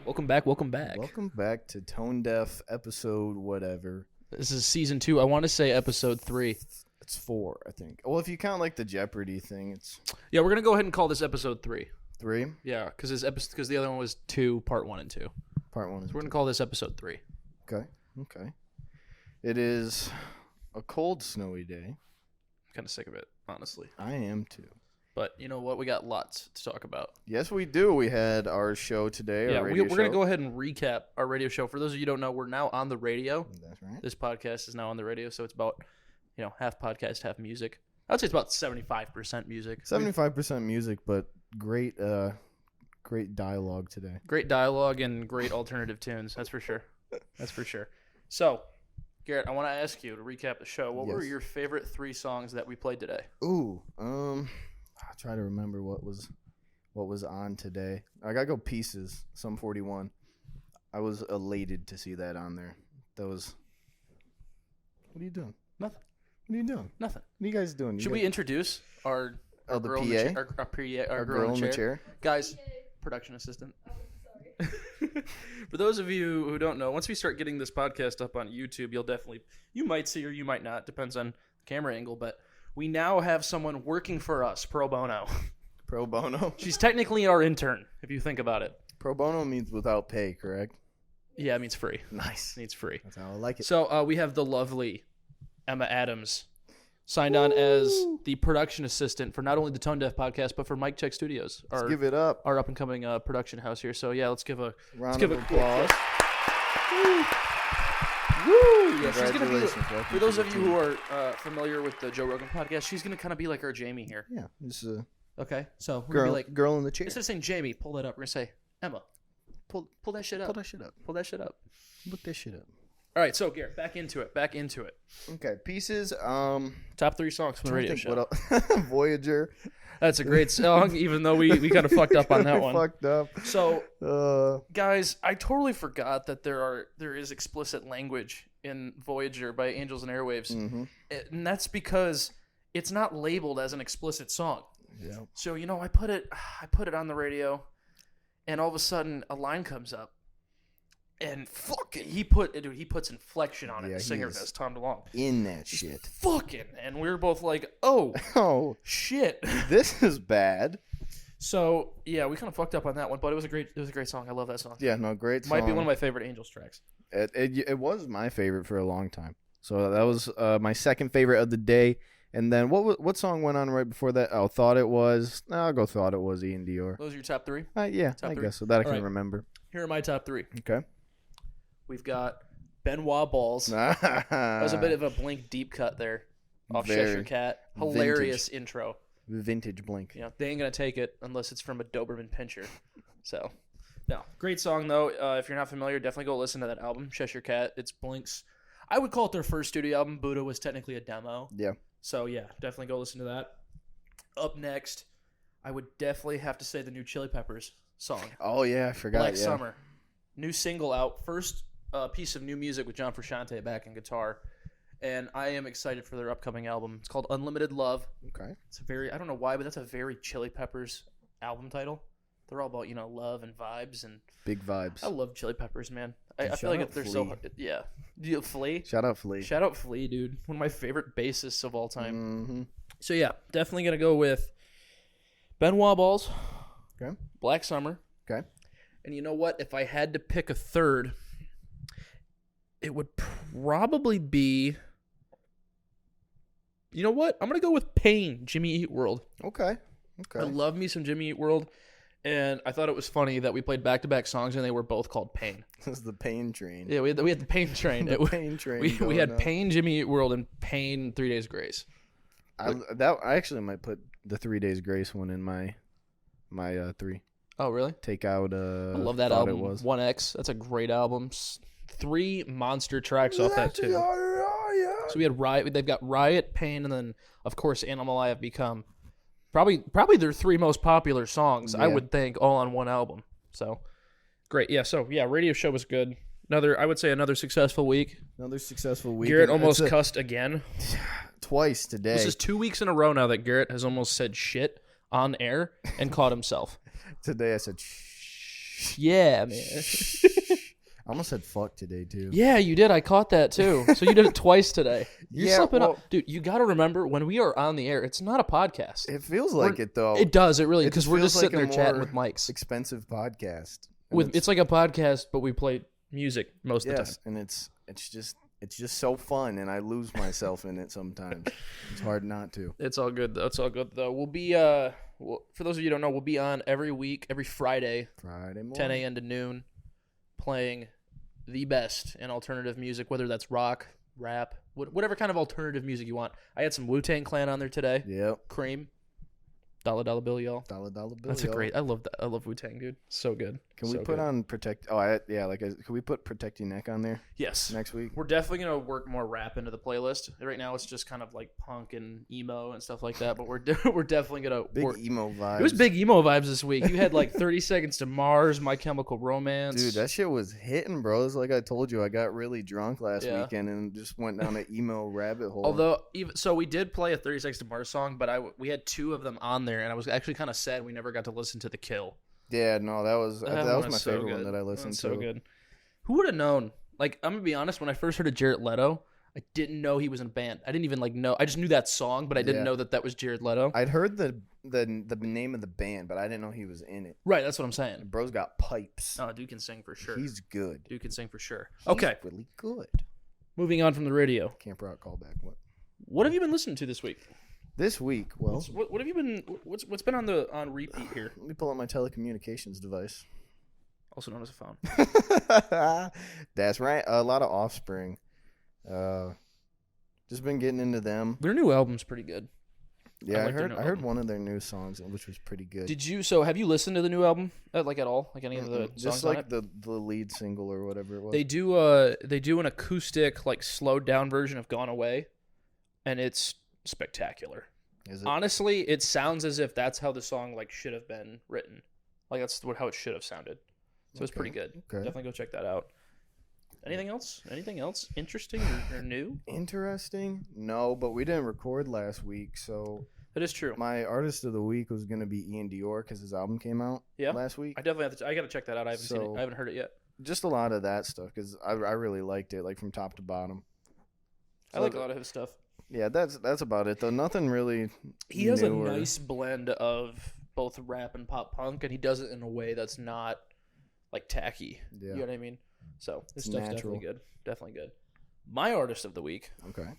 Welcome back. Welcome back to Tone Deaf episode whatever. This is season 2. I want to say episode 3. It's 4, I think. Well, if you count like the Jeopardy thing, it's Yeah, we're gonna go ahead and call this episode 3. 3. Yeah, because the other one was 2, part 1 and 2. Part 1 is. So we're gonna call this episode 3. Okay. It is a cold, snowy day. I'm kind of sick of it, honestly. I am too. But you know what? We got lots to talk about. Yes, we do. We had our show today. Yeah, our radio we're show. going to go ahead and recap our radio show. For those of you who don't know, we're now on the radio. That's right. This podcast is now on the radio, so it's about, half podcast, half music. I would say it's about 75% music. 75% music, but great dialogue today. Great dialogue and great alternative tunes. That's for sure. So, Garrett, I want to ask you to recap the show. What were your favorite 3 songs that we played today? Ooh, I'll try to remember what was on today. I gotta go Pieces, Sum 41. I was elated to see that on there. That was. What are you doing? Nothing. What are you doing? Nothing. What are you guys doing? Should we introduce our the girl PA? in the chair, our girl in the chair? Guys, production assistant. For those of you who don't know, once we start getting this podcast up on YouTube, you might see or you might not, depends on the camera angle, but we now have someone working for us, pro bono. Pro bono? She's technically our intern, if you think about it. Pro bono means without pay, correct? Yeah, it means free. Nice. It means free. That's how I like it. So we have the lovely Emma Adams signed on as the production assistant for not only the Tone Deaf podcast, but for Mic Check Studios. Let's give it up. Our up-and-coming production house here. So, yeah, let's give a round of applause. Woo! Yeah, she's gonna be, for those of you who are familiar with the Joe Rogan podcast, she's going to kind of be like our Jamie here. Yeah. This Okay, so we're going to be like, girl in the chair. Instead of saying Jamie, pull that up. We're going to say, Emma, pull that shit up. Pull that shit up. Pull that shit up. Look this shit up. All right, so Garrett, back into it. Okay, Pieces. Top 3 songs from the radio show. Voyager. That's a great song, even though we kind of fucked up on that one. Fucked up. So, guys, I totally forgot that there is explicit language in Voyager by Angels and Airwaves, and that's because it's not labeled as an explicit song. Yeah. So I put it on the radio, and all of a sudden a line comes up. And he puts inflection on it. Yeah, the singer does, Tom DeLonge. In that shit. Fucking. And we were both like, oh, shit. This is bad. So, yeah, we kind of fucked up on that one, but it was a great song. I love that song. Yeah, no, great song. Might be one of my favorite Angels tracks. It was my favorite for a long time. So that was my second favorite of the day. And then what song went on right before that? Oh, Thought It Was. I'll go Thought It Was, Ian Dior. Those are your top 3? Yeah, top I 3? guess so. That I can right. remember. Here are my top 3. Okay. We've got Benoit Balls. That was a bit of a Blink deep cut there off Cheshire Cat. Hilarious intro. Vintage Blink. They ain't going to take it unless it's from a Doberman Pinscher. So, no. Great song, though. If you're not familiar, definitely go listen to that album, Cheshire Cat. It's Blink's, I would call it their first studio album. Buddha was technically a demo. Yeah. So, yeah, definitely go listen to that. Up next, I would definitely have to say the new Chili Peppers song. Oh, yeah, I forgot. Black Summer. New single out. First piece of new music with John Frusciante back in guitar. And I am excited for their upcoming album. It's called Unlimited Love. Okay. It's I don't know why, but that's a very Chili Peppers album title. They're all about, love and vibes and big vibes. I love Chili Peppers, man. I feel like they're so Flea. Shout out Flea. Shout out Flea, dude. One of my favorite bassists of all time. Mm-hmm. So yeah, definitely gonna go with Benoit Balls. Okay. Black Summer. Okay. And you know what? If I had to pick a third, it would probably be. You know what? I'm gonna go with Pain, Jimmy Eat World. Okay. I love me some Jimmy Eat World, and I thought it was funny that we played back-to-back songs and they were both called Pain. This is the Pain Train. Yeah, we had the Pain Train. Pain Train. We had Pain, Jimmy Eat World, and Pain, 3 Days Grace. I actually might put the 3 Days Grace one in my 3. Oh, really? Take out. I love that album. 1X. That's a great album. 3 monster tracks off that too. So we had Riot. They've got Riot, Pain, and then of course Animal I Have Become. Probably their 3 most popular songs. Yeah. I would think all on one album. So great. Yeah. So yeah, radio show was good. I would say another successful week. Garrett almost cussed again. Twice today. This is 2 weeks in a row now that Garrett has almost said shit on air and caught himself. Today I said shh. Yeah, man. I almost said fuck today too. Yeah, you did. I caught that too. So you did it twice today. You're slipping up. Dude, you got to remember, when we are on the air, it's not a podcast. It feels like it, though. It does. It really, because we're just sitting there chatting with mics. Expensive podcast. It's like a podcast, but we play music most of the time. And it's just so fun, and I lose myself in it sometimes. It's hard not to. It's all good, though. It's all good, though. We'll be, for those of you who don't know, we'll be on every week, every Friday morning. 10 a.m. to noon, playing the best in alternative music, whether that's rock, rap, whatever kind of alternative music you want. I had some Wu-Tang Clan on there today. Yep. Cream. Dollar bill, y'all. Dollar bill. That's a great. I love that. I love Wu-Tang, dude. So good. Can we put on Protect? Oh, can we put Protect Your Neck on there? Yes. Next week. We're definitely gonna work more rap into the playlist. Right now, it's just kind of like punk and emo and stuff like that. But we're definitely gonna emo vibes. It was big emo vibes this week. You had like 30 Seconds to Mars, My Chemical Romance. Dude, that shit was hitting, bro. It's like I told you, I got really drunk last weekend and just went down an emo rabbit hole. Although, so we did play a 30 Seconds to Mars song, but we had 2 of them on there, and I was actually kind of sad we never got to listen to The Kill. Yeah, no, that was my favorite one that I listened to. So good. Who would have known? Like, I'm gonna be honest. When I first heard of Jared Leto, I didn't know he was in a band. I didn't even know. I just knew that song, but I didn't know that was Jared Leto. I'd heard the name of the band, but I didn't know he was in it. Right, that's what I'm saying. The bro's got pipes. Oh, dude can sing for sure. He's good. Dude can sing for sure. He's really good. Moving on from the radio. Camp Rock callback. What have you been listening to this week? This week, well, what have you been? What's been on repeat here? Let me pull out my telecommunications device, also known as a phone. That's right. A lot of Offspring. Just been getting into them. Their new album's pretty good. Yeah, I heard one of their new songs, which was pretty good. Have you listened to the new album at all? Like any of the songs just like on it? the lead single or whatever it was. They do an acoustic, like, slowed down version of Gone Away, and it's spectacular. Is it? Honestly, it sounds as if that's how the song should have been written. Like, that's how it should have sounded. So it's pretty good. Okay. Definitely go check that out. Anything else? Anything else interesting or new? Interesting? No, but we didn't record last week, so that is true. My artist of the week was gonna be Ian Dior because his album came out last week. I definitely have to. I gotta check that out. I haven't seen it. I haven't heard it yet. Just a lot of that stuff because I really liked it, like from top to bottom. I like a lot of his stuff. Yeah, that's about it though. Nothing really. He has a nice blend of both rap and pop punk, and he does it in a way that's not like tacky. Yeah. You know what I mean? So this stuff's definitely good. Definitely good. My artist of the week. Okay.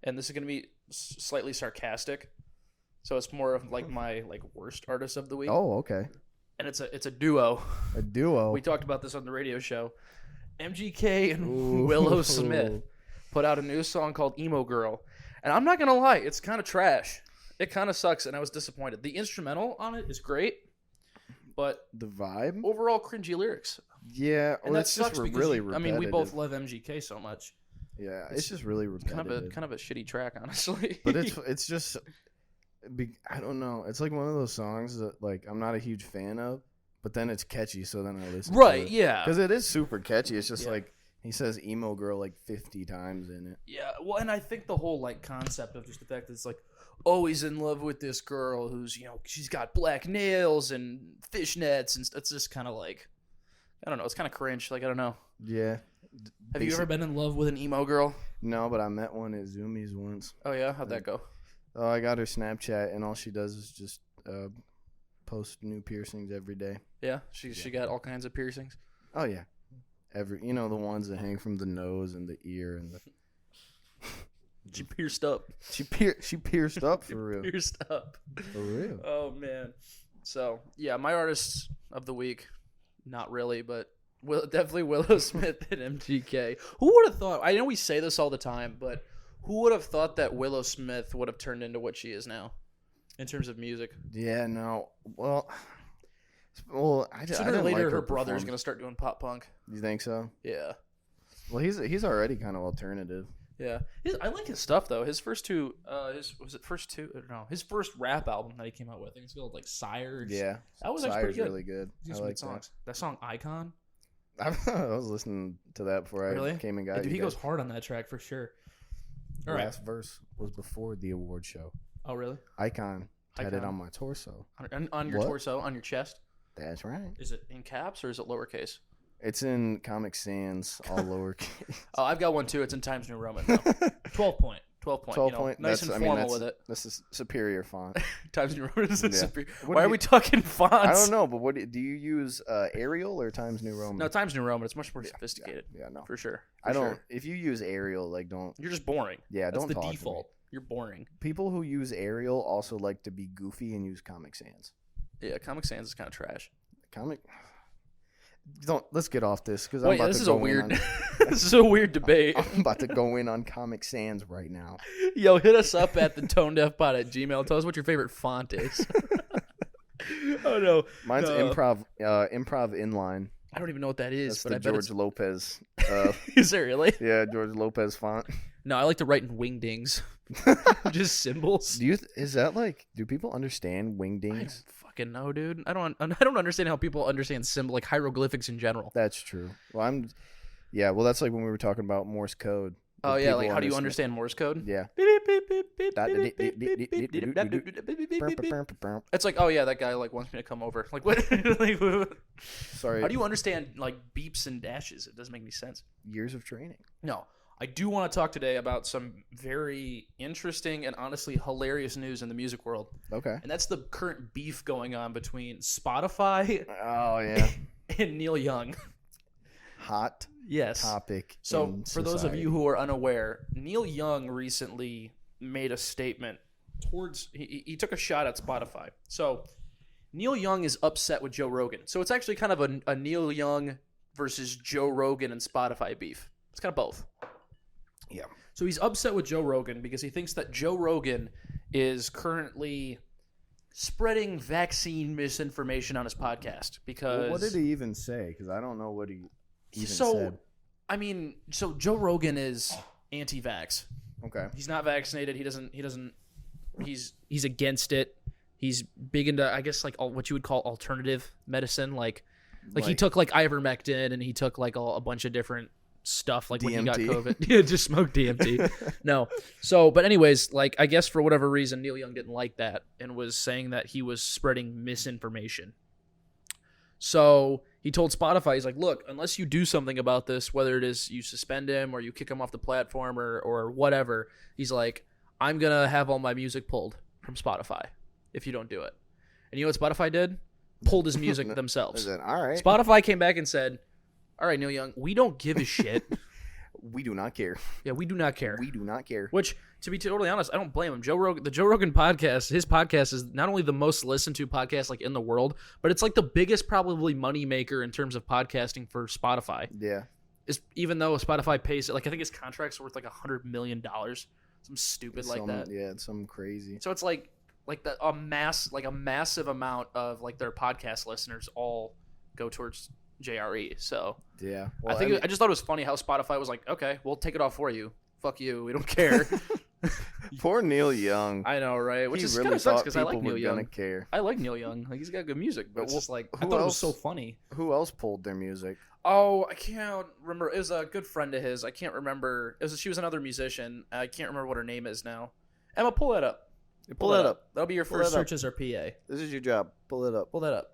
And this is gonna be slightly sarcastic, so it's more of like my worst artist of the week. Oh, okay. And it's a duo. A duo. We talked about this on the radio show. MGK and Willow Smith put out a new song called Emo Girl. And I'm not going to lie, it's kind of trash. It kind of sucks, and I was disappointed. The instrumental on it is great, but the vibe? Overall cringy lyrics. Yeah, and that sucks because, really repetitive. I mean, we both love MGK so much. Yeah, it's just really repetitive. Kind of a shitty track, honestly. But it's just, I don't know. It's like one of those songs that I'm not a huge fan of, but then it's catchy, so then I listen to it. Right, yeah. Because it is super catchy. It's just he says emo girl 50 times in it. Yeah, well, and I think the whole concept of just the fact that it's always in love with this girl who's, she's got black nails and fishnets, and it's just kind of I don't know, it's kind of cringe. I don't know. Yeah. Have you ever been in love with an emo girl? No, but I met one at Zoomies once. Oh, yeah? How'd that go? Oh, I got her Snapchat, and all she does is just post new piercings every day. Yeah? She got all kinds of piercings? Oh, yeah. The ones that hang from the nose and the ear and the. She pierced up. She pierced up for real. Pierced up for real. Oh man. So yeah, my artists of the week, not really, but definitely Willow Smith and MGK. Who would have thought? I know we say this all the time, but who would have thought that Willow Smith would have turned into what she is now, in terms of music? Yeah. No. Well, sooner or later, her brother's gonna start doing pop punk. You think so? Yeah. Well, he's already kind of alternative. Yeah, I like his stuff though. His first two, his first rap album that he came out with, I think it's called Sire. Yeah, that was actually really good. I like songs. That song Icon. I was listening to that before I came and got you. Dude, he goes hard on that track for sure. All right. Last verse was before the award show. Oh really? Icon. Tatted on my torso. On your What? torso, on your chest. That's right. Is it in caps or is it lowercase? It's in Comic Sans, all lowercase. Oh, I've got one too. It's in Times New Roman. No. 12 point. 12 point. 12 you know, point. Nice and formal with it. This is superior font. Times New Roman is superior. What Why do are we talking fonts? I don't know, but what do you use? Arial or Times New Roman? No, Times New Roman. It's much more sophisticated. Yeah, no, for sure. I don't. If you use Arial, like, don't. You're just boring. Yeah, That's don't the talk default. To me. You're boring. People who use Arial also like to be goofy and use Comic Sans. Yeah, Comic Sans is kind of trash. Let's get off this because Wait, this is a weird. This is a weird debate. I'm about to go in on Comic Sans right now. Yo, hit us up at the tonedeafpod@gmail. Tell us what your favorite font is. Oh no, mine's improv inline. I don't even know what that is. That's but the I bet George Lopez. Is it really? Yeah, George Lopez font. No, I like to write in wingdings. Just symbols. Is that like? Do people understand wingdings? I don't fucking know, dude. I don't understand how people understand like hieroglyphics in general. That's true. Well, well, that's like when we were talking about Morse code. Oh yeah, like how do you understand Morse code? Yeah. It's like, oh yeah, that guy like wants me to come over. Like what? Sorry. How do you understand like beeps and dashes? It doesn't make any sense. Years of training. No. I do want to talk today about some very interesting and honestly hilarious news in the music world. Okay. And that's the current beef going on between Spotify and Neil Young. Hot topic. So for those of you who are unaware, Neil Young recently made a statement towards he took a shot at Spotify. So Neil Young is upset with Joe Rogan. So it's actually kind of a Neil Young versus Joe Rogan and Spotify beef. It's kind of both. Yeah. So he's upset with Joe Rogan because he thinks that Joe Rogan is currently spreading vaccine misinformation on his podcast. Because what did he even say? Because I don't know what he even said. I mean, so Joe Rogan is anti-vax. Okay. He's not vaccinated. He's against it. He's big into, I guess, like what you would call alternative medicine. Like he took like ivermectin and he took like a bunch of different stuff like DMT. When he got COVID. Yeah, just smoked DMT. No. So, but anyways, like I guess for whatever reason, Neil Young didn't like that and was saying that he was spreading misinformation. So he told Spotify, he's like, look, unless you do something about this, whether it is you suspend him or you kick him off the platform or whatever, he's like, I'm going to have all my music pulled from Spotify if you don't do it. And you know what Spotify did? Pulled his music themselves. All right. Spotify came back and said, all right, Neil Young, we don't give a shit. We do not care. Yeah, we do not care. We do not care. Which, to be totally honest, I don't blame him. The Joe Rogan podcast, his podcast is not only the most listened to podcast like in the world, but it's like the biggest probably money maker in terms of podcasting for Spotify. Yeah. Even though Spotify pays it, like I think his contract's worth like $100 million, some stupid like that. Yeah, it's some crazy. So it's like a massive amount of like their podcast listeners all go towards JRE. So yeah, well, I just thought it was funny how Spotify was like, okay, we'll take it off for you. Fuck you, we don't care. Poor Neil Young. I know, right? Which is really kind of sucks because I like Neil Young. Care. I like Neil Young. Like he's got good music, but it's just like I thought it was so funny. Who else pulled their music? Oh, I can't remember. It was a good friend of his. I can't remember. She was another musician. I can't remember what her name is now. Emma, pull that up. Pull that up. That'll be your first search as our PA. This is your job. Pull it up. Pull that up.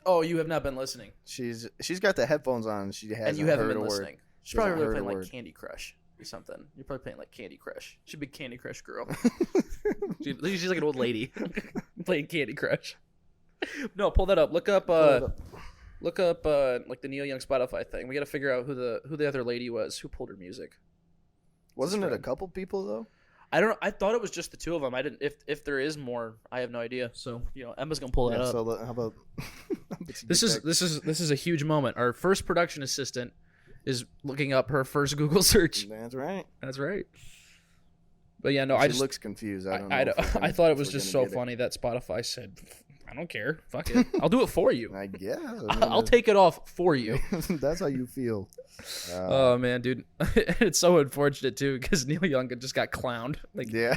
Oh, you have not been listening. She's got the headphones on. She hasn't and you haven't heard been a listening. Word. She's probably really playing like Candy Crush or something. You're probably playing like Candy Crush. She's a big Candy Crush girl. She's like an old lady playing Candy Crush. No, pull that up. Look up like the Neil Young Spotify thing. We got to figure out who the other lady was who pulled her music. Wasn't it a couple people though? I don't know. I thought it was just the two of them. I didn't. If there is more, I have no idea. So Emma's gonna pull that up. So how about this is a huge moment. Our first production assistant is looking up her first Google search. That's right. That's right. But yeah, no, she looks confused. I don't know. I thought it was just so funny that Spotify said, I don't care. Fuck it. I'll do it for you. I guess. I'll take it off for you. That's how you feel. Oh, man, dude. It's so unfortunate, too, because Neil Young just got clowned.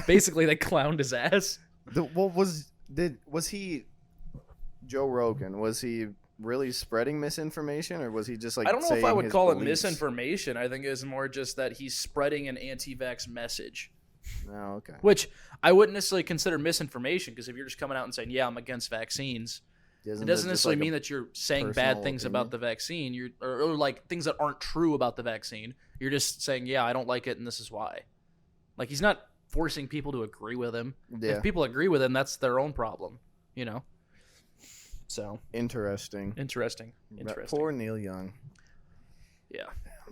Basically, they clowned his ass. Was he Joe Rogan? Was he really spreading misinformation, or was he just like? I don't know if I would call it misinformation. I think it's more just that he's spreading an anti-vax message. Oh, okay. Which I wouldn't necessarily consider misinformation, because if you're just coming out and saying, yeah, I'm against vaccines, it doesn't necessarily mean that you're saying bad things about the vaccine, or like things that aren't true about the vaccine. You're just saying, yeah, I don't like it and this is why. Like, he's not forcing people to agree with him. Yeah. If people agree with him, that's their own problem, you know? So. Interesting. Poor Neil Young. Yeah.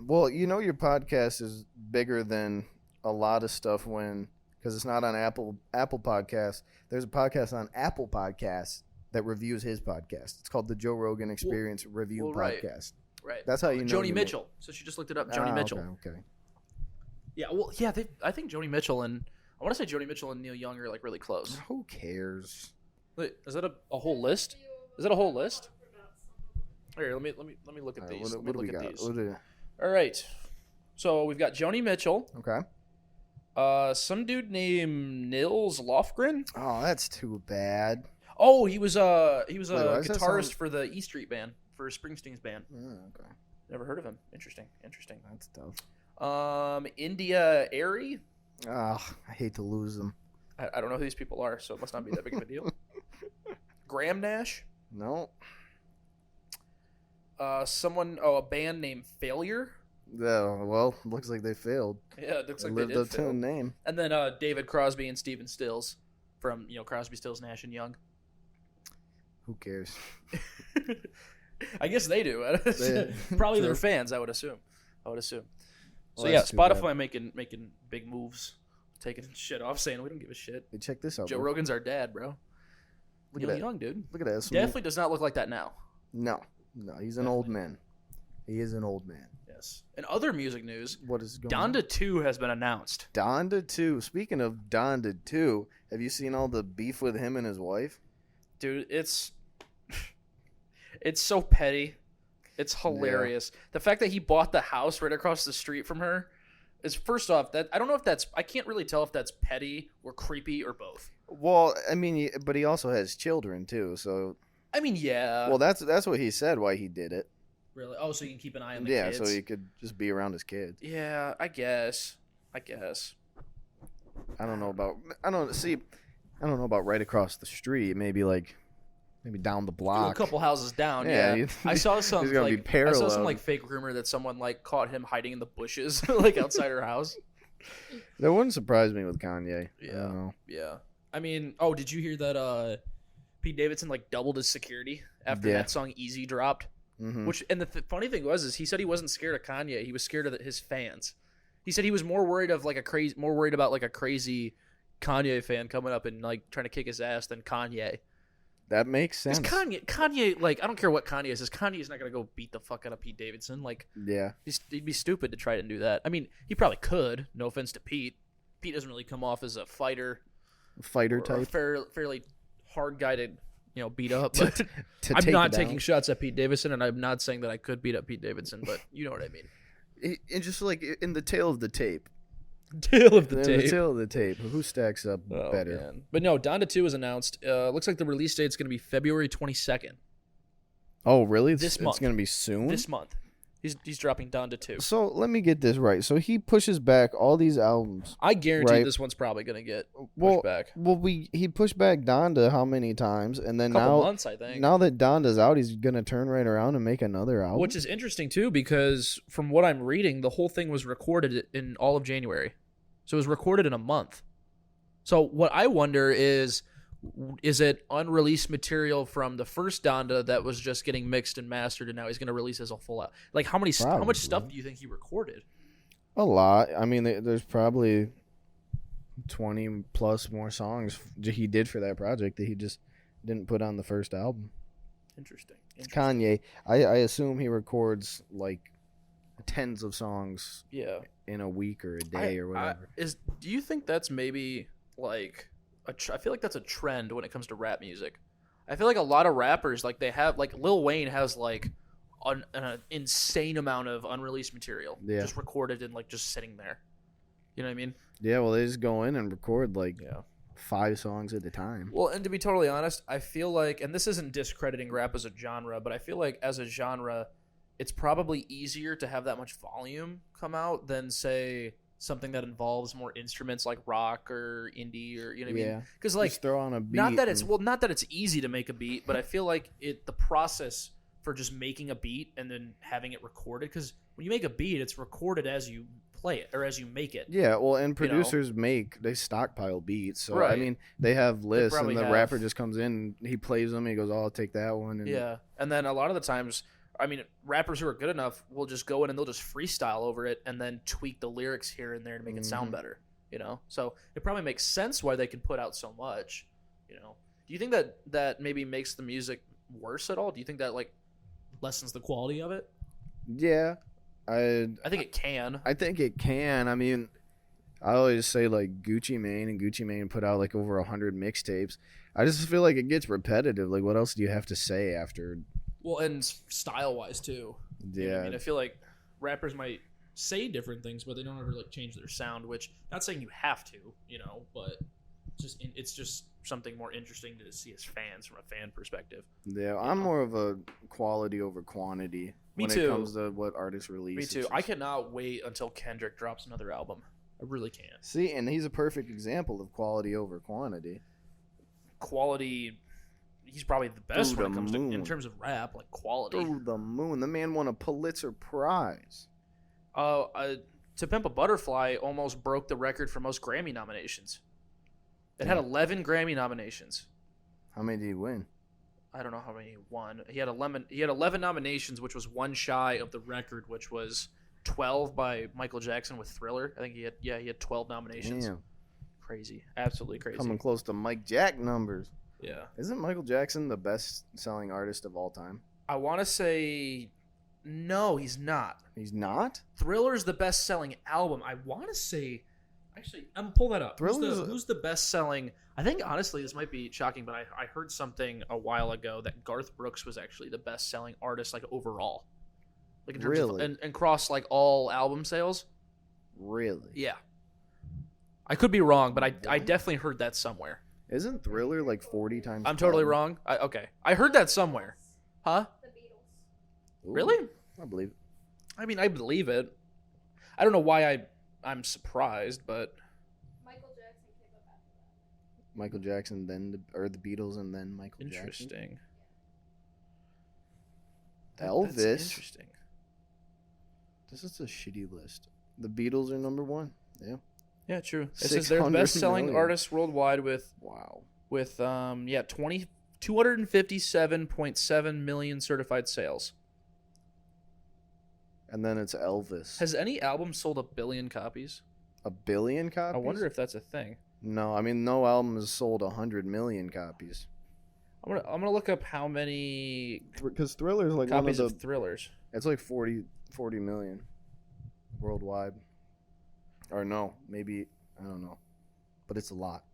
Well, you know your podcast is bigger than a lot of stuff because it's not on Apple Podcasts. There's a podcast on Apple Podcasts that reviews his podcast. It's called the Joe Rogan Experience Review Podcast. Right. That's how you know. Joni Mitchell. So she just looked it up. Joni Mitchell. Okay. Yeah. Well, yeah. I think Joni Mitchell and I want to say Joni Mitchell and Neil Young are like really close. Who cares? Wait, is that a whole list? Is that a whole list? Here, let me look at these. What do we got? All right. So we've got Joni Mitchell. Okay. Some dude named Nils Lofgren. Oh, that's too bad. Oh, he was a guitarist for the E Street Band, for Springsteen's band. Oh, okay. Never heard of him. Interesting. That's tough. India Airy. I hate to lose them. I don't know who these people are, so it must not be that big of a deal. Graham Nash. No. A band named Failure. Yeah, well, looks like they failed. Yeah, it looks like lived they did up to the name. And then David Crosby and Stephen Stills from Crosby, Stills, Nash and Young. Who cares? I guess they do. Probably their fans, I would assume. So Well, yeah, that's too Spotify making big moves, taking shit off, saying we don't give a shit. Hey, check this out. Joe Rogan's our dad, bro. Look at Neil that. Young, dude. Look at that. Definitely does not look like that now. No, he's an old man. He is an old man. Yes. In other music news, what is going on? Donda 2 has been announced. Donda 2. Speaking of Donda 2, have you seen all the beef with him and his wife? Dude, it's so petty. It's hilarious. Yeah. The fact that he bought the house right across the street from her is, first off, that I don't know if that's, I can't really tell if that's petty or creepy or both. Well, I mean, but he also has children too, so. I mean, yeah. Well, that's what he said why he did it. Really? Oh, so you can keep an eye on the kids? Yeah, so he could just be around his kids. Yeah, I guess. I don't know about right across the street. Maybe down the block. A couple houses down. Yeah. I saw some fake rumor that someone caught him hiding in the bushes outside her house. That wouldn't surprise me with Kanye. Yeah. Yeah. I mean, did you hear that Pete Davidson doubled his security after that song Easy dropped? Mm-hmm. The funny thing was he said he wasn't scared of Kanye. He was scared of his fans. He said he was more worried about a crazy Kanye fan coming up and trying to kick his ass than Kanye. That makes sense. Kanye, I don't care what Kanye says. Kanye's not gonna go beat the fuck out of Pete Davidson. Yeah, he'd be stupid to try and do that. I mean, he probably could. No offense to Pete. Pete doesn't really come off as a fighter type, fairly hard guy to beat up. But I'm not taking shots at Pete Davidson, and I'm not saying that I could beat up Pete Davidson, but you know what I mean. It's just in the tail of the tape. The tail of the tape. Who stacks up better? Man. But no, Donda 2 is announced. Looks like the release date is going to be February 22nd. Oh, really? This month. It's going to be soon? This month. He's dropping Donda 2. So let me get this right. So he pushes back all these albums. I guarantee this one's probably going to get pushed back. Well, he pushed back Donda how many times? And then couple months, I think. Now that Donda's out, he's going to turn right around and make another album. Which is interesting, too, because from what I'm reading, the whole thing was recorded in all of January. So it was recorded in a month. So what I wonder is it unreleased material from the first Donda that was just getting mixed and mastered, and now he's going to release as a full out? How much stuff do you think he recorded? A lot. I mean, there's probably 20 plus more songs he did for that project that he just didn't put on the first album. Interesting. It's Kanye. I assume he records tens of songs in a week or a day or whatever. Do you think that's maybe I feel like that's a trend when it comes to rap music. I feel like a lot of rappers they have Lil Wayne has an insane amount of unreleased material just recorded and just sitting there. You know what I mean? Yeah, well they just go in and record 5 songs at a time. Well, and to be totally honest, I feel like, and this isn't discrediting rap as a genre, but I feel like as a genre it's probably easier to have that much volume come out than say something that involves more instruments like rock or indie or you know what I mean? Because like just throw on a beat. not that it's easy to make a beat, but I feel like the process for just making a beat and then having it recorded, because when you make a beat, it's recorded as you play it or as you make it. Yeah, well, and producers they stockpile beats, so Right. I mean they have lists, and the have. rapper just comes in, he plays them, he goes, "Oh, I'll take that one." And Yeah, and then a lot of the times, I mean, rappers who are good enough will just go in and they'll just freestyle over it and then tweak the lyrics here and there to make it sound better. You know, so it probably makes sense why they can put out so much. You know, do you think that maybe makes the music worse at all? Do you think that like lessens the quality of it? Yeah, I think it can. I think it can. I mean, I always say like Gucci Mane put out like over 100 mixtapes. I just feel like it gets repetitive. Like, what else do you have to say after? Well, and style wise too. Yeah, You know what I mean, I feel like rappers might say different things, but they don't ever like change their sound. Which, not saying you have to, you know, but it's just something more interesting to see as fans from a fan perspective. Yeah, I'm more of a quality over quantity Me when too. it comes to what artists release. Me too. I cannot wait until Kendrick drops another album. I really can't. See, and he's a perfect example of quality over quantity. Quality, he's probably the best Through when it the comes to in moon. terms of rap, like quality. Through the moon. The man won a Pulitzer Prize. To Pimp a Butterfly almost broke the record for most Grammy nominations. It had 11 Grammy nominations. How many did he win? I don't know how many he won. He had 11 nominations, which was one shy of the record, which was 12 by Michael Jackson with Thriller. I think he had 12 nominations. Damn. Crazy. Absolutely crazy. Coming close to Mike Jack numbers. Yeah. Isn't Michael Jackson the best-selling artist of all time? I want to say no, he's not. He's not? Thriller's the best-selling album. I want to say, actually, I'm gonna pull that up. Who's the best-selling? I think honestly, this might be shocking, but I heard something a while ago that Garth Brooks was actually the best-selling artist, like overall, like in terms of and across like all album sales. Really? Yeah. I could be wrong, but I definitely heard that somewhere. Isn't Thriller like 40 times? I'm totally wrong. Okay, I heard that somewhere. Huh? The Beatles. Ooh, Really? I believe it. I mean, I believe it. I don't know why I'm surprised, but Michael Jackson came up after that. Michael Jackson, then the Beatles, and then Michael Jackson. interesting. Elvis. That's interesting. This is a shitty list. The Beatles are number one. Yeah. Yeah, true. It says they're the best-selling 600 million. artists worldwide with Wow. 257.7 million certified sales. And then it's Elvis. Has any album sold 1 billion copies? 1 billion copies? I wonder if that's a thing. No, I mean no album has sold 100 million copies. I'm gonna look up how many Because Thriller is like copies one of Thrillers. It's like 40 million worldwide. Or no, maybe I don't know, but it's a lot.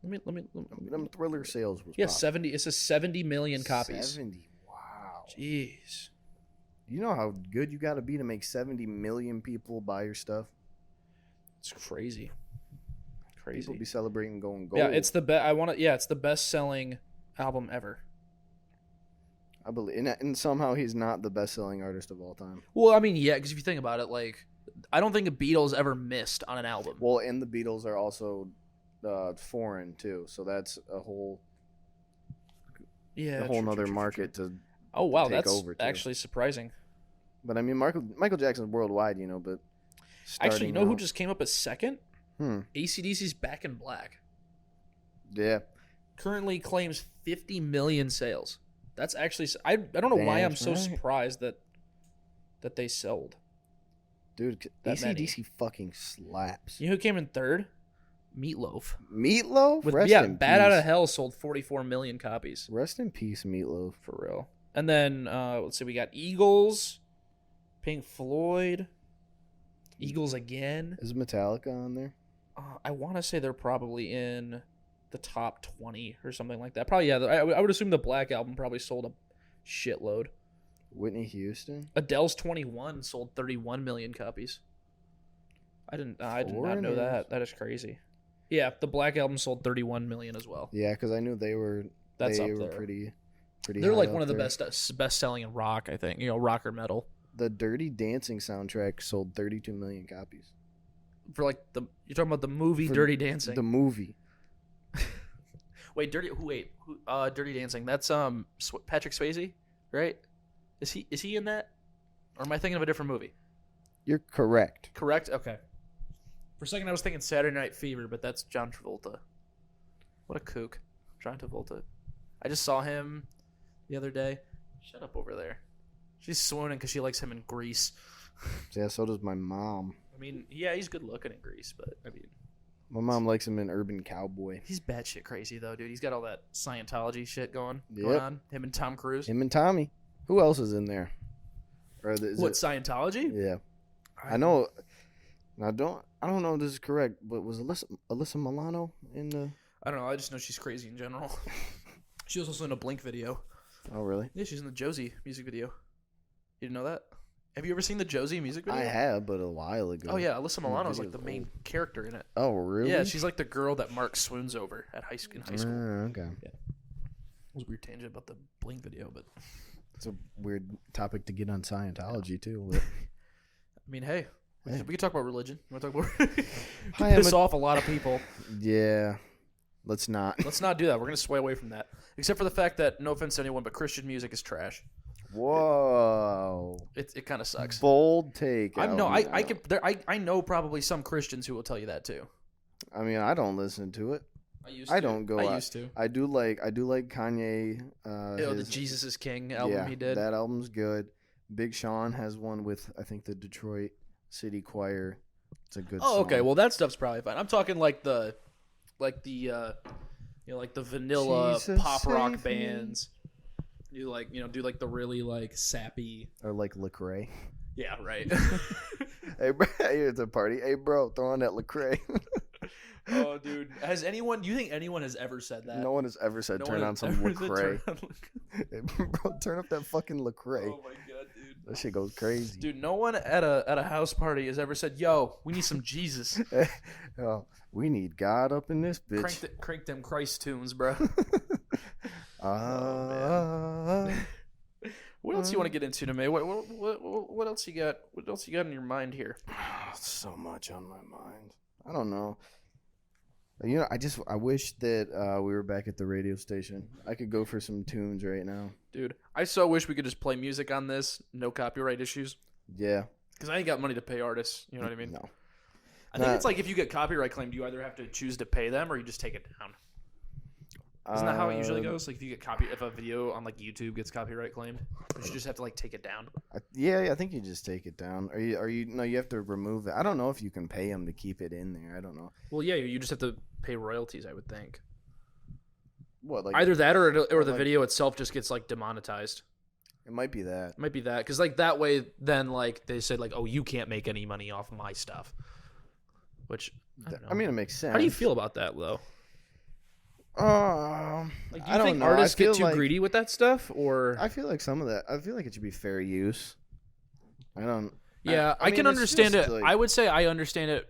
Let me Them Thriller sales was yeah, popping. 70. It says 70 million copies. 70. Wow. Jeez. You know how good you got to be to make 70 million people buy your stuff? It's crazy. People be celebrating going gold. Yeah, it's the it's the best-selling album ever. I believe, and somehow he's not the best-selling artist of all time. Well, I mean, yeah, because if you think about it, like, I don't think the Beatles ever missed on an album. Well, and the Beatles are also foreign too, so that's a whole nother market to. Oh wow, take that's over, too. actually surprising. But I mean, Michael Jackson's worldwide, you know. But Actually, you know who out- just came up as second? Hmm. AC/DC's Back in Black. Yeah. Currently claims 50 million sales. That's actually I don't know why Damn I'm so right. surprised that they sold. Dude, That AC/DC fucking slaps. You know who came in third? Meatloaf. Meatloaf? With Rest yeah, in Bad Out peace. of Hell sold 44 million copies. Rest in peace, Meatloaf. For real. And then let's see, we got Eagles, Pink Floyd, Eagles again. Is Metallica on there? I want to say they're probably in the top 20 or something like that. Probably, yeah. I would assume the Black Album probably sold a shitload. Whitney Houston? Adele's 21 sold 31 million copies. I did not know Foreigners. that. That is crazy. Yeah, the Black Album sold 31 million as well. Yeah, because I knew they were. That's they up were there. pretty. They're high like up one of the there. best selling in rock, I think. You know, rock or metal. The Dirty Dancing soundtrack sold 32 million copies. For like you're talking about the movie Dirty Dancing. The movie. Wait, Dirty Dancing. That's Patrick Swayze, right? Is he in that? Or am I thinking of a different movie? You're correct. Correct? Okay. For a second I was thinking Saturday Night Fever, but that's John Travolta. What a kook. John Travolta. I just saw him the other day. Shut up over there. She's swooning because she likes him in Grease. Yeah, so does my mom. I mean, yeah, he's good looking in Grease, but I mean, My mom likes him in Urban Cowboy. he's batshit crazy though, dude. He's got all that Scientology shit going Yep. on. Him and Tom Cruise. Him and Tommy. Who else is in there? Scientology? Yeah, I know. I don't know if this is correct, but was Alyssa Milano in the? I don't know. I just know she's crazy in general. She was also in a Blink video. Oh, really? Yeah, she's in the Josie music video. You didn't know that? Have you ever seen the Josie music video? I have, but a while ago. Oh yeah, Alyssa Milano is like video's the main old. character in it. Oh, really? Yeah, she's like the girl that Mark swoons over at high school. Okay. It was a weird tangent about the Blink video, but It's a weird topic to get on Scientology too. But I mean, hey, we Hey. can talk about religion. You want to talk about? Hi, Piss off a lot of people. yeah, let's not. Let's not do that. We're gonna sway away from that. Except for the fact that, no offense to anyone, but Christian music is trash. Whoa, It kind of sucks. bold take. I know. Alvin. I know probably some Christians who will tell you that too. I mean, I don't listen to it. I don't go I out. used to. I do like Kanye. The his- Jesus is King album yeah, he did. That album's good. Big Sean has one with I think the Detroit City Choir. It's a good Oh, song. okay. Well, that stuff's probably fine. I'm talking like the like the vanilla Jesus pop rock save me. bands. You do like the really like sappy. Or like Lecrae. Yeah, right. Hey, bro, here's a party. Hey, bro, throw on that Lecrae. Oh, dude. Do you think anyone has ever said that? No one has ever said No turn one on has some ever said Lecrae. turn on Hey, bro, turn up that fucking Lecrae. Oh my god, dude. That shit goes crazy. Dude, no one at a house party has ever said, "Yo, we need some Jesus." Oh, we need God up in this bitch. Crank them Christ tunes, bro. What else you want to get into, May? What else you got? What else you got in your mind here? So much on my mind. I don't know. You know, I wish that we were back at the radio station. I could go for some tunes right now. Dude, I so wish we could just play music on this, no copyright issues. Yeah. Because I ain't got money to pay artists. You know what I mean? No. I think it's like if you get copyright claimed, you either have to choose to pay them or you just take it down. Isn't that how it usually goes? Like if you get if a video on like YouTube gets copyright claimed, you just have to like take it down. Yeah, I think you just take it down. No, you have to remove it. I don't know if you can pay them to keep it in there. I don't know. Well, yeah, you just have to pay royalties, I would think. What, like Either that or the like- video itself just gets like demonetized. it might be that. It might be that because like that way, then like they said like, oh, you can't make any money off my stuff. Which I don't know. I mean, it makes sense. How do you feel about that though? Like, do you I don't think know. artists I feel get too like- greedy with that stuff, or I feel like some of that. I feel like it should be fair use. I don't. yeah, I mean, can it's understand just, it. like- I would say I understand it.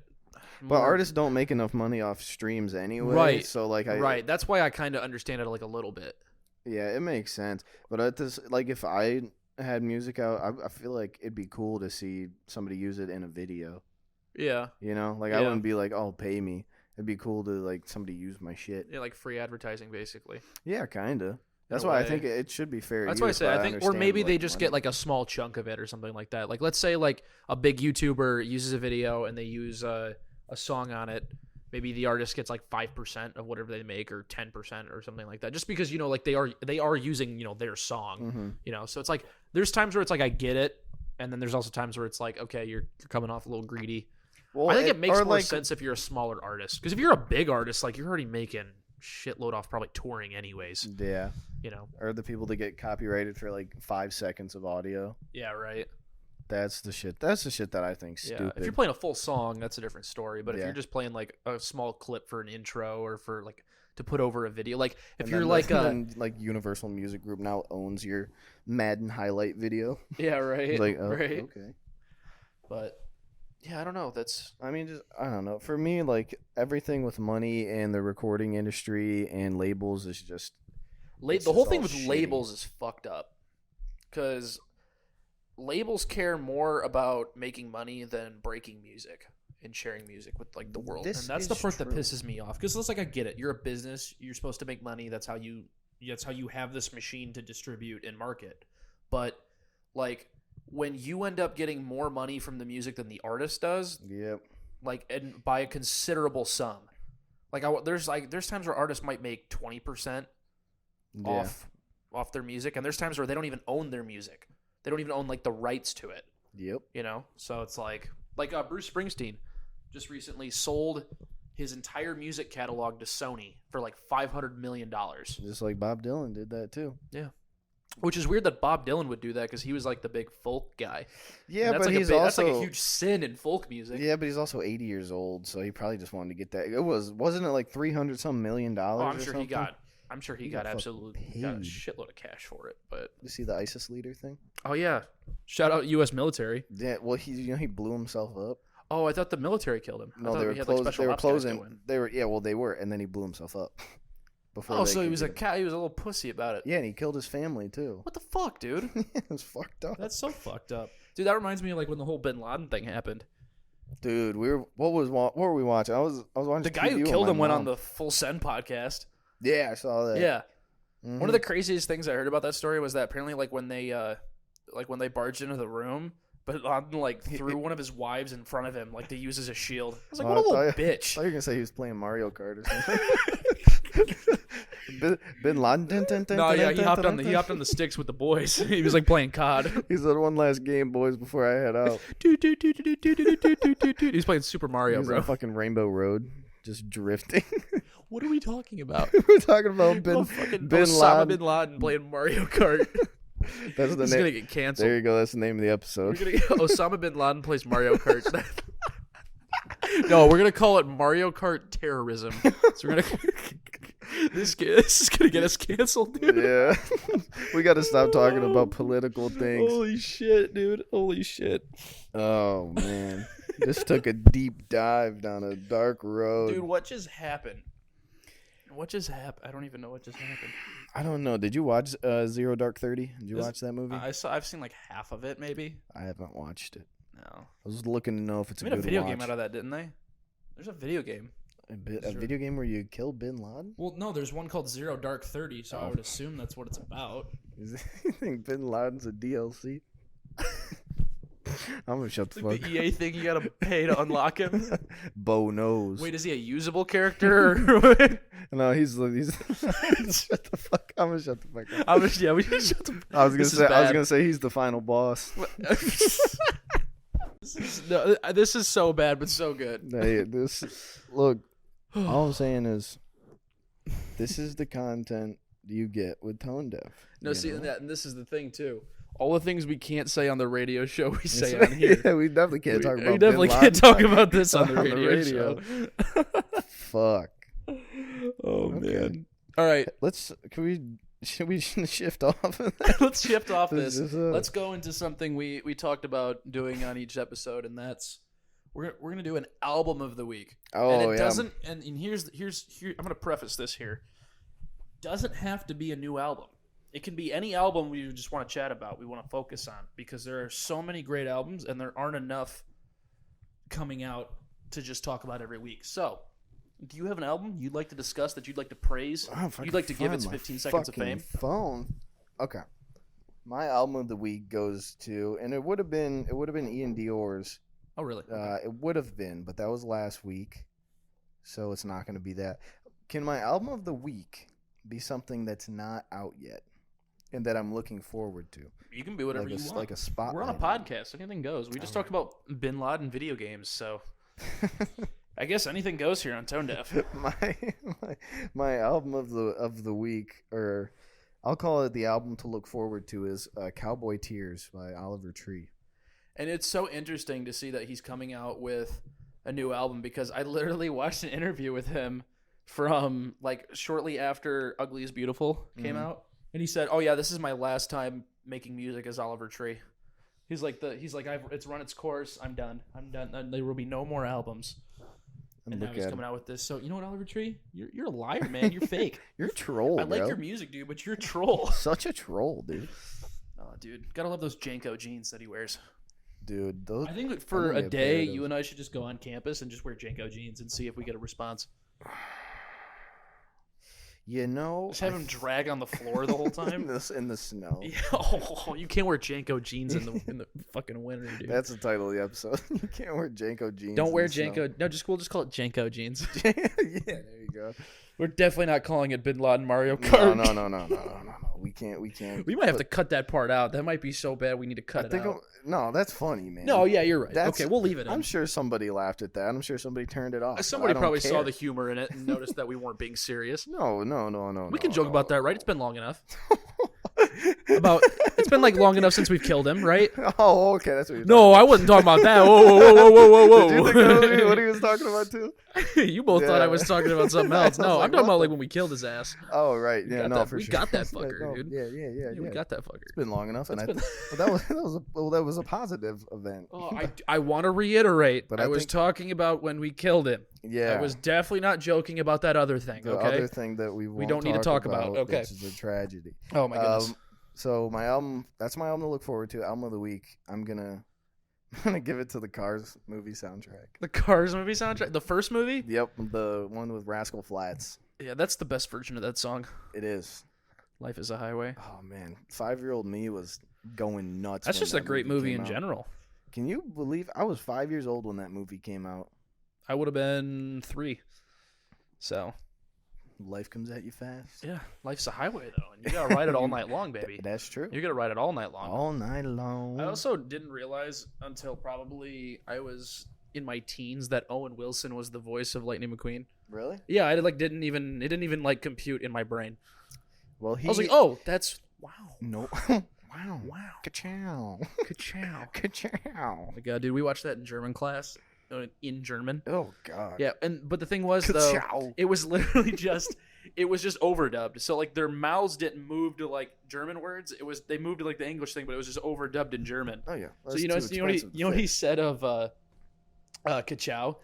But more. artists don't make enough money off streams anyway. Right. So like, Right, that's why I kind of understand it like a little bit. Yeah, it makes sense. But at this, like, if I had music out, I feel like it'd be cool to see somebody use it in a video. Yeah, You know, like I Yeah. wouldn't be like, "Oh, pay me." It'd be cool to like somebody use my shit. yeah, like free advertising basically. Yeah, kinda. That's a why I way. think it should be fair. That's use, why I say but I think, or understand, maybe they like, just money. get like a small chunk of it or something like that. Like let's say like a big YouTuber uses a video and they use a song on it. Maybe the artist gets like 5% of whatever they make, or 10% or something like that. Just because like they are using their song, Mhm. So it's like there's times where it's like I get it, and then there's also times where it's like okay, you're coming off a little greedy. Well, I think it makes or, more like, sense if you're a smaller artist, because if you're a big artist, like you're already making shitload off probably touring anyways. Yeah, You know? or the people that get copyrighted for like 5 seconds of audio. Yeah, right. That's the shit. That's the shit that I think Yeah, stupid. if you're playing a full song, that's a different story. But if Yeah. you're just playing like a small clip for an intro or for like to put over a video, like if And you're then, like then, like Universal Music Group now owns your Madden highlight video. yeah, right, It's like, oh, right. okay. But yeah, I don't know. That's I mean, just I don't know. For me, like everything with money and the recording industry and labels is just it's the whole just thing all with shitty. labels is fucked up, because labels care more about making money than breaking music in sharing music with like the world. This And that's is the part that true. pisses me off, because it's like, I get it. You're a business. You're supposed to make money. That's how you have this machine to distribute and market. But like when you end up getting more money from the music than the artist does, Yep. like, and by a considerable sum, like there's times where artists might make 20% Yeah. off their music, and there's times where they don't even own their music. They don't even own like the rights to it. Yep. You know, so it's like Bruce Springsteen just recently sold his entire music catalog to Sony for like $500 million. Just like Bob Dylan did that too. Yeah, which is weird that Bob Dylan would do that, because he was like the big folk guy. Yeah, And that's but like he's that's also like a huge sin in folk music. Yeah, but he's also 80 years old, so he probably just wanted to get that. Wasn't it like $300 million? Oh, I'm or sure something? he got got absolutely got a paid. shitload of cash for it. But You see the ISIS leader thing? oh yeah, shout out U.S. military. Yeah. Well, he blew himself up. Oh, I thought the military killed him. I No, thought they were he had, like, closing. special They were ops guys closing. go in. They were. Yeah. Well, they were, and then he blew himself up. Before Oh, they so he could was a get him. cat. He was a little pussy about it. Yeah, and he killed his family too. What the fuck, dude? It was fucked up. That's so fucked up, dude. That reminds me of like when the whole Bin Laden thing happened. Dude, what were we watching? I was watching The guy TV who with killed my him went on mom. the Full Send podcast. Yeah, I saw that. Yeah. Mhm. One of the craziest things I heard about that story was that apparently, like when they barged into the room, Bin Laden like threw one of his wives in front of him, like to use as a shield. I was like, Oh, what a I little thought- I bitch. thought you were gonna say he was playing Mario Kart or something. Bin Laden. No, yeah, he hopped on the sticks with the boys. He was like playing COD. He said one last game, boys, before I head out. He's playing Super Mario, He's bro. on fucking Rainbow Road, just drifting. What are we talking about? We're talking about Bin Osama Laden. Bin Laden playing Mario Kart. That's the This is name. gonna get canceled. There you go. That's the name of the We're episode. gonna Osama Bin Laden plays Mario Kart. No, we're gonna call it Mario Kart terrorism. So we're gonna this is gonna get us canceled, dude. Yeah, we got to stop talking about political things. Holy shit, dude! Holy shit, Oh man, this took a deep dive down a dark road. dude! What just happened? What just happened? I don't even know what just happened. I don't know. Did you watch Zero Dark 30? Did you watch that movie? I've seen like half of it, maybe. I haven't watched it. No, I was looking to know if it's they a made good a video watch. game out of that, didn't they? There's a video game. A video game where you kill Bin Laden? Well, no, there's one called Zero Dark 30, so I would assume that's what it's about. You think Bin Laden's a DLC? I'm gonna shut the Like fuck. the EA thing, you gotta pay to unlock him. Bo knows. Wait, is he a usable character? Or No, he's shut the fuck. I'm gonna shut the fuck up. I was, yeah, we should shut the. I was This is gonna bad. say he's the final boss. This is so bad, but so good. Hey, look. All I'm saying is, this is the content you get with Tone Deaf. No, you see, know? and this is the thing too. All the things we can't say on the radio show, we say on here. Yeah, we definitely can't talk about. We definitely Bin can't talk Laden about this on the on the radio, radio. show. Fuck. Oh Okay. man! All right, Should we shift off? Of that? let's shift off This this. is, Let's go into something we talked about doing on each episode, and that's we're gonna do an album of the week. Oh and it yeah. doesn't. And here's I'm gonna preface this here. Doesn't have to be a new album. It can be any album we just want to chat about. We want to focus on, because there are so many great albums, and there aren't enough coming out to just talk about every week. So, do you have an album you'd like to discuss, that you'd like to praise? Oh, if I You'd could like to give find its my 15 seconds of fucking fame? Phone. Okay. My album of the week goes to, and it would have been Ian Dior's. Oh, really? It would have been, but that was last week, so it's not going to be that. Can my album of the week be something that's not out yet, and that I'm looking forward to? You can be whatever like you a, want. like a spotlight. We're on a podcast. Anything goes. We just talked about Bin Laden video games, so I guess anything goes here on Tone Deaf. my album of the week, or I'll call it the album to look forward to, is Cowboy Tears by Oliver Tree. And it's so interesting to see that he's coming out with a new album, because I literally watched an interview with him from like shortly after Ugly is Beautiful came out, and he said, "Oh yeah, this is my last time making music as Oliver Tree." He's like, it's run its course. I'm done. And there will be no more albums. And now he's coming out with this. So you know what, Oliver Tree? You're a liar, man. You're fake. You're a troll, I like bro. your music, dude, but you're a troll. Such a troll, dude. Oh, dude, gotta love those Janko jeans that he wears. dude. Those I think I'm for gonna a get day, paired of- you and I should just go on campus and just wear Janko jeans and see if we get a response. You know, Just have him drag on the floor the whole in time. the snow. Yeah, oh, you can't wear Janko jeans in the fucking winter, dude. That's the title of the episode. You can't wear Janko jeans. Don't in wear the snow. Janko. No, we'll just call it Janko jeans. Yeah, there you go. We're definitely not calling it Bin Laden Mario Kart. No. We can't. We might have to cut that part out. That might be so bad we need to cut I it think out. no, that's funny, man. No, yeah, you're right. That's- Okay, we'll leave it in. I'm sure somebody laughed at that. I'm sure somebody turned it off. Somebody I don't probably saw care. the humor in it and noticed that we weren't being serious. No. We can joke about that, right? It's been long enough. It's been like long enough since we've killed him, right? Oh, okay, that's what you're No, I wasn't talking about that. Whoa. Did you think that was what he was talking about too? You both thought I was talking about something I else. was No, like, I'm talking what about like when we killed his ass. Oh, right. Yeah, got no, that- for we sure. got that fucker, No, dude. Yeah. We got that fucker. It's been long enough, and It's that was a positive event. Oh, I want to reiterate. But I I was think- talking about when we killed him. Yeah, I was definitely not joking about that other thing. the okay. other thing that we won't don't need to talk about. Okay. which is a tragedy. Oh my goodness. So my album, that's my album to look forward to. Album of the week. I'm gonna give it to the Cars movie soundtrack. The Cars movie soundtrack, the first movie. Yep, the one with Rascal Flatts. Yeah, that's the best version of that song. It is. Life is a Highway. Oh man, 5-year-old me was going nuts. That's when just a that great movie came in out. general. Can you believe I was 5 years old when that movie came out? I would have been 3. So Life comes at you fast. yeah, life's a highway though, and you gotta ride it all night long, baby. That's true. You gotta ride it all night long. All night long. I also didn't realize until probably I was in my teens that Owen Wilson was the voice of Lightning McQueen. Really? Yeah, it didn't even like compute in my brain. Well, I was like, oh, that's wow. no. Wow. Ka-chow. Ka-chow. Ka-chow. My God, dude, we watched that in German class. In German. Oh God. Yeah, but the thing was though, Ka-chow. it was literally just overdubbed. So like their mouths didn't move to like German words. They moved to like the English thing, but it was just overdubbed in German. Oh yeah. So you know what he said of Kachow?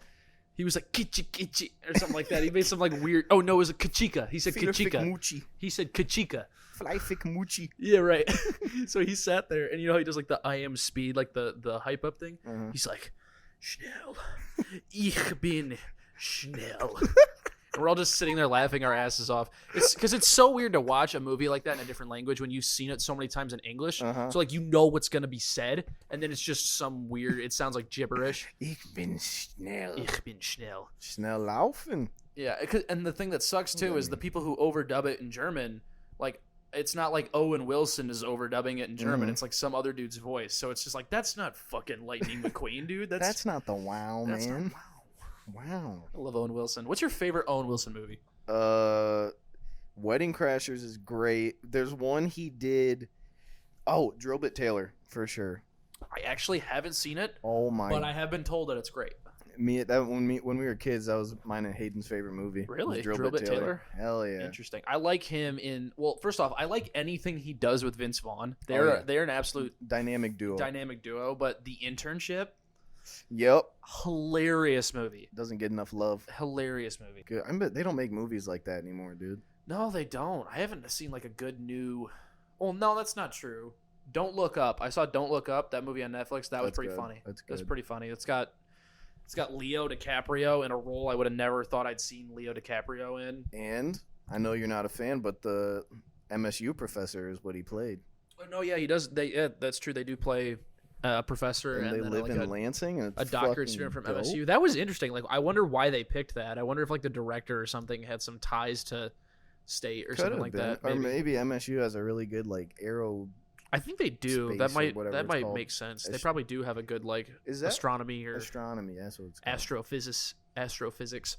He was like kichi kichi or something like that. He made some like weird. Oh no, it was a kachika. He said kachika. He said kachika. Flyfic moochie. Yeah, right. So he sat there, and you know how he does like the I am speed, like the hype up thing. Uh-huh. He's like, schnell, ich bin schnell. And we're all just sitting there laughing our asses off. It's because it's so weird to watch a movie like that in a different language when you've seen it so many times in English. Uh-huh. So like you know what's gonna be said, and then it's just some weird. It sounds like gibberish. Ich bin schnell. Ich bin schnell. Schnell laufen. Yeah, and the thing that sucks too is the people who overdub it in German, like. It's not like Owen Wilson is overdubbing it in German. Mhm. It's like some other dude's voice. So it's just like, that's not fucking Lightning McQueen, dude. That's not the wow, that's man. not Wow. I love Owen Wilson. What's your favorite Owen Wilson movie? Wedding Crashers is great. There's one he did. Oh, Drill Bit Taylor for sure. I actually haven't seen it, Oh my. but I have been told that it's great. When we were kids, that was mine and Hayden's favorite movie. was Really? Drill Drill Bit Bit Taylor. Taylor? Hell yeah. Interesting. I like him in. Well, first off, I like anything he does with Vince Vaughn. yeah. They're an absolute Dynamic duo. dynamic duo. But The Internship, Yep. hilarious movie. Doesn't get enough love. Hilarious movie. Good. I bet they don't make movies like that anymore, dude. No, they don't. I haven't seen like a good new. Well, no, that's not true. Don't Look Up. I saw Don't Look Up, that movie on Netflix. That was That's pretty good. funny. That's That's good. pretty funny. It's got Leo DiCaprio in a role I would have never thought I'd seen Leo DiCaprio in. And I know you're not a fan, but the MSU professor is what he played. Oh, no, yeah, he does. That's true. They do play a professor And they then live like in Lansing. And a it's doctorate fucking student from dope. MSU. That was interesting. Like, I wonder why they picked that. I wonder if like the director or something had some ties to state or Could something have like been. that. Or maybe MSU has a really good like aero. I think they do. Space That or might whatever that it's might called. make sense. They Ast- probably do have a good like Is that astronomy or astronomy? That's what it's called. astrophysics.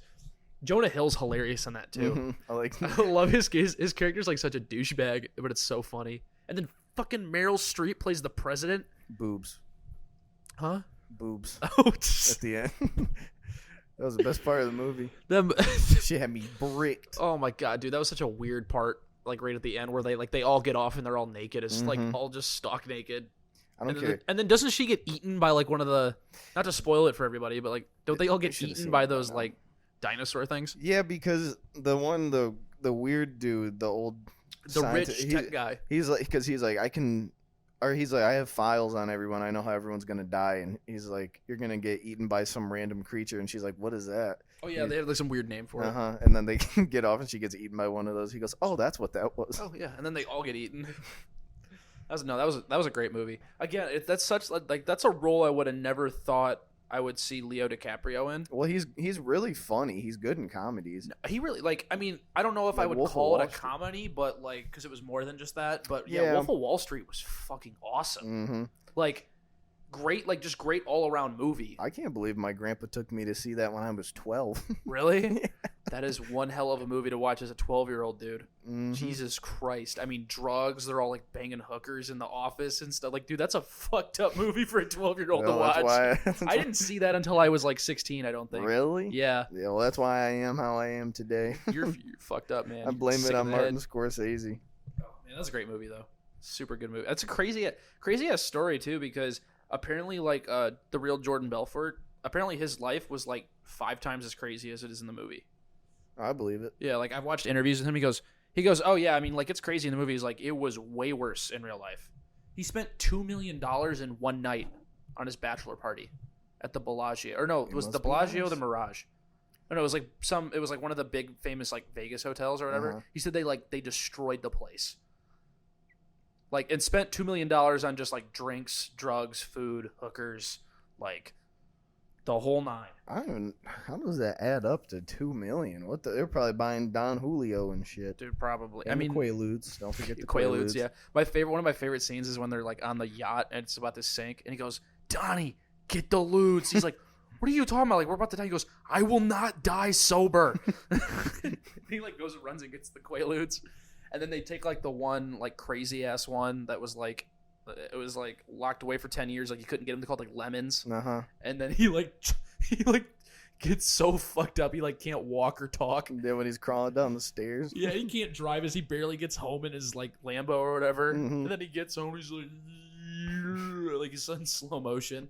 Jonah Hill's hilarious in that too. Mhm. I like. I love his character's like such a douchebag, but it's so funny. And then fucking Meryl Streep plays the president. Boobs. Huh? Boobs. Oh, At the end. That was the best part of the movie. them. She had me bricked. Oh my god, dude, that was such a weird part. Like right at the end where they all get off and they're all naked. It's like Mhm. all just stock naked. I don't and, care. and then doesn't she get eaten by like one of the? Not to spoil it for everybody, but like don't they all get should've eaten seen by it by those now. like dinosaur things? Yeah, because the weird dude, the old The scientist, rich tech guy. He's like, because he's like, I can or he's like, I have files on everyone. I know how everyone's gonna die, and he's like, you're gonna get eaten by some random creature, and she's like, what is that? Oh yeah, they have like some weird name for it. And then they get off, and she gets eaten by one of those. He goes, oh, that's what that was. Oh yeah, and then they all get eaten. That was a great movie. Again, that's such like that's a role I would have never thought I would see Leo DiCaprio in. Well, he's really funny. He's good in comedies. He really like. I mean, I don't know if Like I would Wolf of call it Wall a Street. comedy, but like because it was more than just that. But yeah, Yeah. Wolf of Wall Street was fucking awesome. Mm-hmm. Like great, like just great all around movie. I can't believe my grandpa took me to see that when I was 12. Really? That is one hell of a movie to watch as a 12-year-old dude. Mhm. Jesus Christ. I mean, drugs, they're all like banging hookers in the office and stuff. Like, dude, that's a fucked up movie for a 12-year-old to Well, watch. that's why- I didn't see that until I was like 16, I don't think. Really? Yeah. Yeah, well, that's why I am how I am today. You're fucked up, man. I blame Sick it in on the Martin head. Scorsese. Oh, man, that's a great movie, though. Super good movie. That's a crazy ass story, too, because apparently, like, the real Jordan Belfort, apparently his life was like 5 times as crazy as it is in the movie. I believe it. Yeah, like I've watched interviews with him. He goes, oh yeah, I mean, like it's crazy in the movie. He's like, it was way worse in real life. He spent $2 million in one night on his bachelor party at the Bellagio, or no, It was it the must be Bellagio or nice. the Mirage? No, it was like one of the big famous like Vegas hotels or whatever. Uh-huh. He said they destroyed the place. Like and spent $2 million on just like drinks, drugs, food, hookers, like the whole nine. I don't even. How does that add up to $2 million? What they're probably buying Don Julio and shit. Dude, probably. And I mean, the Quaaludes. Don't forget the Quaaludes, yeah. One of my favorite scenes is when they're like on the yacht and it's about to sink, and he goes, "Donnie, get the lewds." He's like, "What are you talking about? Like we're about to die." He goes, "I will not die sober." He like goes and runs and gets the Quaaludes, and then they take like the one like crazy ass one that was like, it was like locked away for 10 years, like you couldn't get them to called like lemons, and then he gets so fucked up he like can't walk or talk. And then when he's crawling down the stairs. Yeah, he can't drive as he barely gets home in his like Lambo or whatever. Mhm. And then he gets home, he's like he's in slow motion. And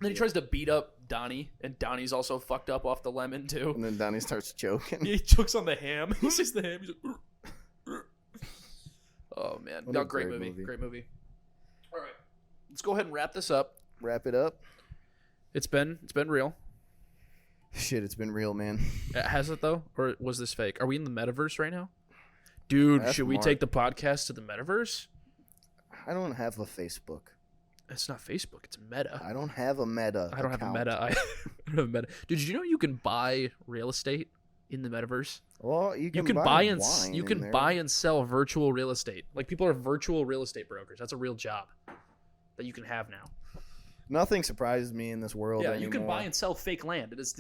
then he tries to beat up Donnie, and Donnie's also fucked up off the lemon too. And then Donnie starts choking. He chokes on the ham. He sees the ham. He's like, oh man, What no, a great great movie, movie. great movie. All right, let's go ahead and wrap this up. Wrap it up. It's been real. Shit, it's been real, man. Has it though, or was this fake? Are we in the metaverse right now, dude? That's should we Mark. take the podcast to the metaverse? I don't have a Facebook. It's not Facebook. It's Meta. I don't have a Meta. I don't have a account. Meta. I don't have a Meta. Dude, did you know you can buy real estate in the metaverse? Well, you You can can buy you in can there. buy and sell virtual real estate. Like people are virtual real estate brokers. That's a real job that you can have now. Nothing surprises me in this world Yeah, anymore. you can buy and sell fake land. It's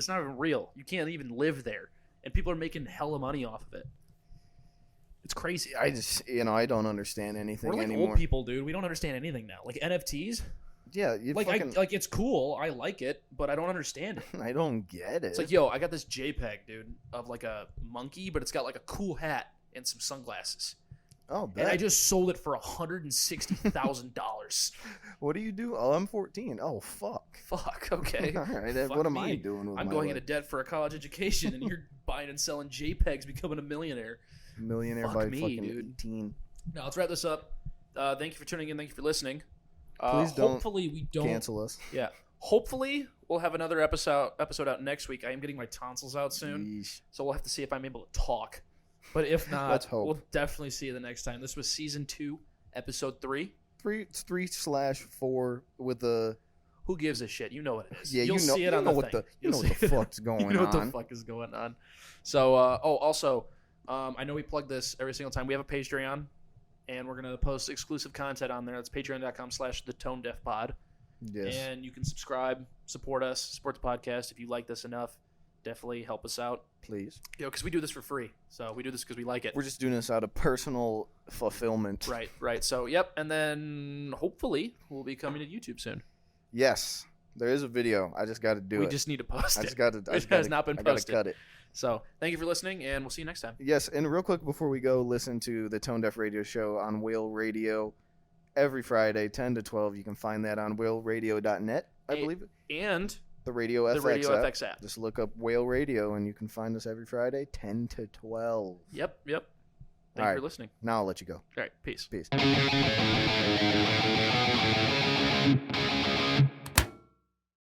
not even real. You can't even live there, and people are making hella money off of it. It's crazy. I just, I don't understand anything We're like anymore. old people, dude. We don't understand anything now. Like NFTs, Yeah, you like fucking, like it's cool. I like it, but I don't understand it. I don't get it. It's like, yo, I got this JPEG, dude, of like a monkey, but it's got like a cool hat and some sunglasses. oh, And I bet. just sold it for $160,000. What do you do? Oh, I'm 14. Oh, fuck. Fuck, okay. All right, Fuck what am I me. doing with I'm my going life? into debt for a college education, and you're buying and selling JPEGs, becoming a millionaire. Millionaire Fuck by me, fucking dude. 18. Now, let's wrap this up. Thank you for tuning in. Thank you for listening. Please don't Hopefully, we don't. Cancel us. Yeah. Hopefully, we'll have another episode out next week. I am getting my tonsils out soon. Yeesh. So we'll have to see if I'm able to talk. But if not, Let's hope. we'll definitely see you the next time. This was season 2, episode 3. 3/4 with a Who gives a shit? You know what it is. yeah. You'll you know, see it you on know the what thing. the you know You'll what the see it. fuck's going You know what on. the fuck is going on. So, also, I know we plug this every single time. We have a Patreon, and we're gonna post exclusive content on there. That's patreon.com/thetonedefpod. Yes. And you can subscribe, support us, support the podcast. If you like this enough, definitely help us out. Please. Because we do this for free. So we do this because we like it. We're just doing this out of personal fulfillment. Right. So, yep. And then hopefully we'll be coming to YouTube soon. Yes. There is a video. I just got to do We it. just need to post I it. just got to. It has not been I gotta posted. cut it. So thank you for listening, and we'll see you next time. Yes, and real quick before we go, listen to the Tone Deaf Radio Show on Whale Radio every Friday, 10 to 12. You can find that on whaleradio.net, I believe it. And The Radio the FX Radio app. FX app. Just look up Whale Radio, and you can find us every Friday, 10 to 12. Yep. Thank you All for right. listening. Now I'll let you go. All right. Peace. Peace.